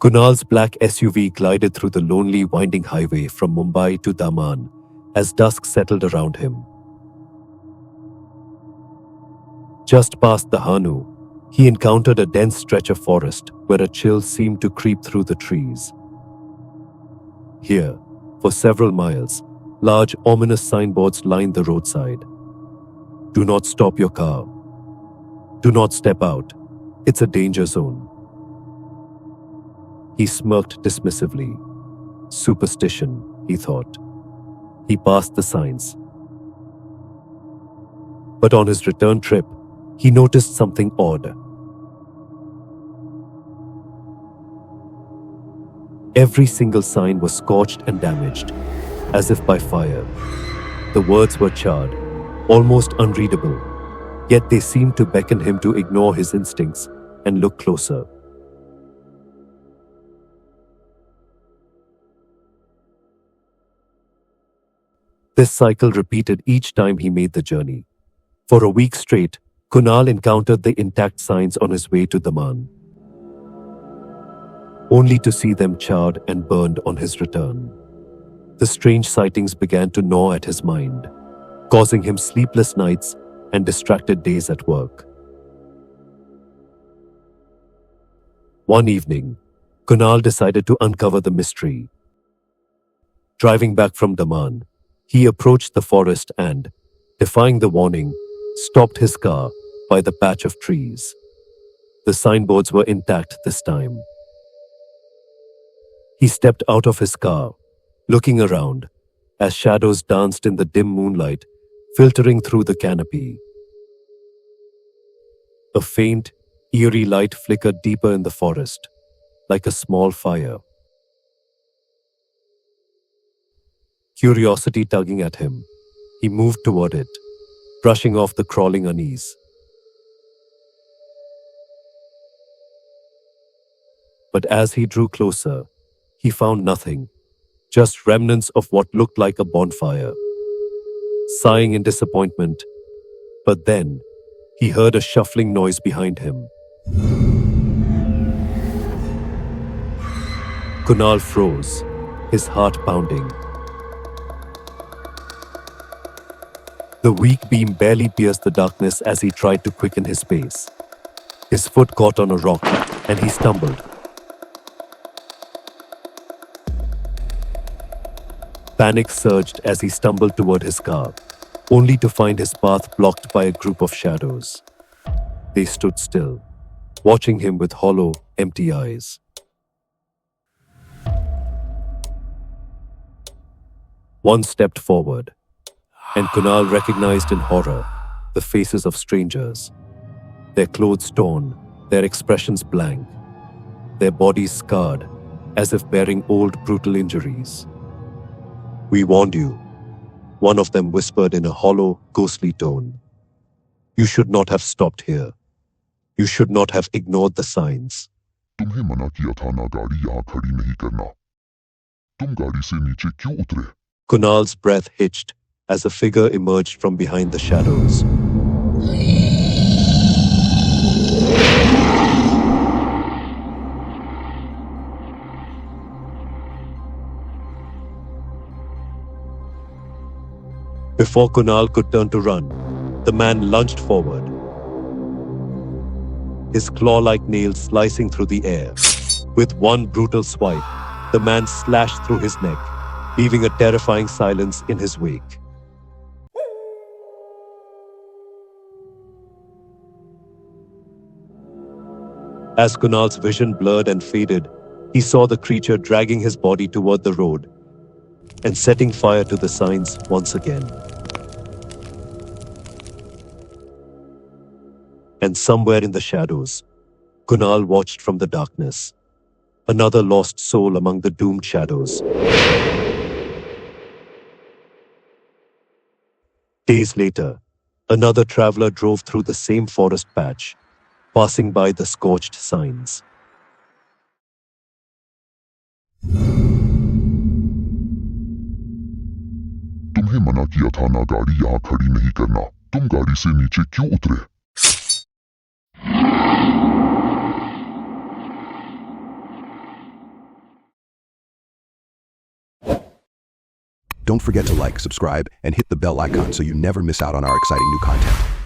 Kunal's black SUV glided through the lonely, winding highway from Mumbai to Daman as dusk settled around him. Just past Dahanu, he encountered a dense stretch of forest where a chill seemed to creep through the trees. Here, for several miles, large ominous signboards lined the roadside. Do not stop your car. Do not step out. It's a danger zone. He smirked dismissively. Superstition, he thought. He passed the signs. But on his return trip, he noticed something odd. Every single sign was scorched and damaged, as if by fire. The words were charred, almost unreadable, yet they seemed to beckon him to ignore his instincts and look closer. This cycle repeated each time he made the journey. For a week straight, Kunal encountered the intact signs on his way to Daman, only to see them charred and burned on his return. The strange sightings began to gnaw at his mind, causing him sleepless nights and distracted days at work. One evening, Kunal decided to uncover the mystery. Driving back from Daman, he approached the forest and, defying the warning, stopped his car by the patch of trees. The signboards were intact this time. He stepped out of his car, looking around, as shadows danced in the dim moonlight, filtering through the canopy. A faint, eerie light flickered deeper in the forest, like a small fire. Curiosity tugging at him, he moved toward it, brushing off the crawling unease. But as he drew closer, he found nothing, just remnants of what looked like a bonfire. Sighing in disappointment, but then he heard a shuffling noise behind him. Kunal froze, his heart pounding. The weak beam barely pierced the darkness as he tried to quicken his pace. His foot caught on a rock and he stumbled. Panic surged as he stumbled toward his car, only to find his path blocked by a group of shadows. They stood still, watching him with hollow, empty eyes. One stepped forward, and Kunal recognized in horror the faces of strangers, their clothes torn, their expressions blank, their bodies scarred as if bearing old brutal injuries. "We warned you," one of them whispered in a hollow, ghostly tone. "You should not have stopped here. You should not have ignored the signs." तुम्हें मना किया था ना गाड़ी यहाँ खड़ी नहीं करना। तुम गाड़ी से नीचे क्यों उतरे? Kunal's breath hitched as a figure emerged from behind the shadows. Before Kunal could turn to run, the man lunged forward, his claw-like nails slicing through the air. With one brutal swipe, the man slashed through his neck, leaving a terrifying silence in his wake. As Kunal's vision blurred and faded, he saw the creature dragging his body toward the road and setting fire to the signs once again. And somewhere in the shadows, Kunal watched from the darkness, another lost soul among the doomed shadows. Days later, another traveler drove through the same forest patch, passing by the scorched signs. तुम्हें मना किया था ना गाड़ी यहाँ खड़ी नहीं करना। तुम गाड़ी से नीचे क्यों उतरे? Don't forget to like, subscribe, and hit the bell icon so you never miss out on our exciting new content.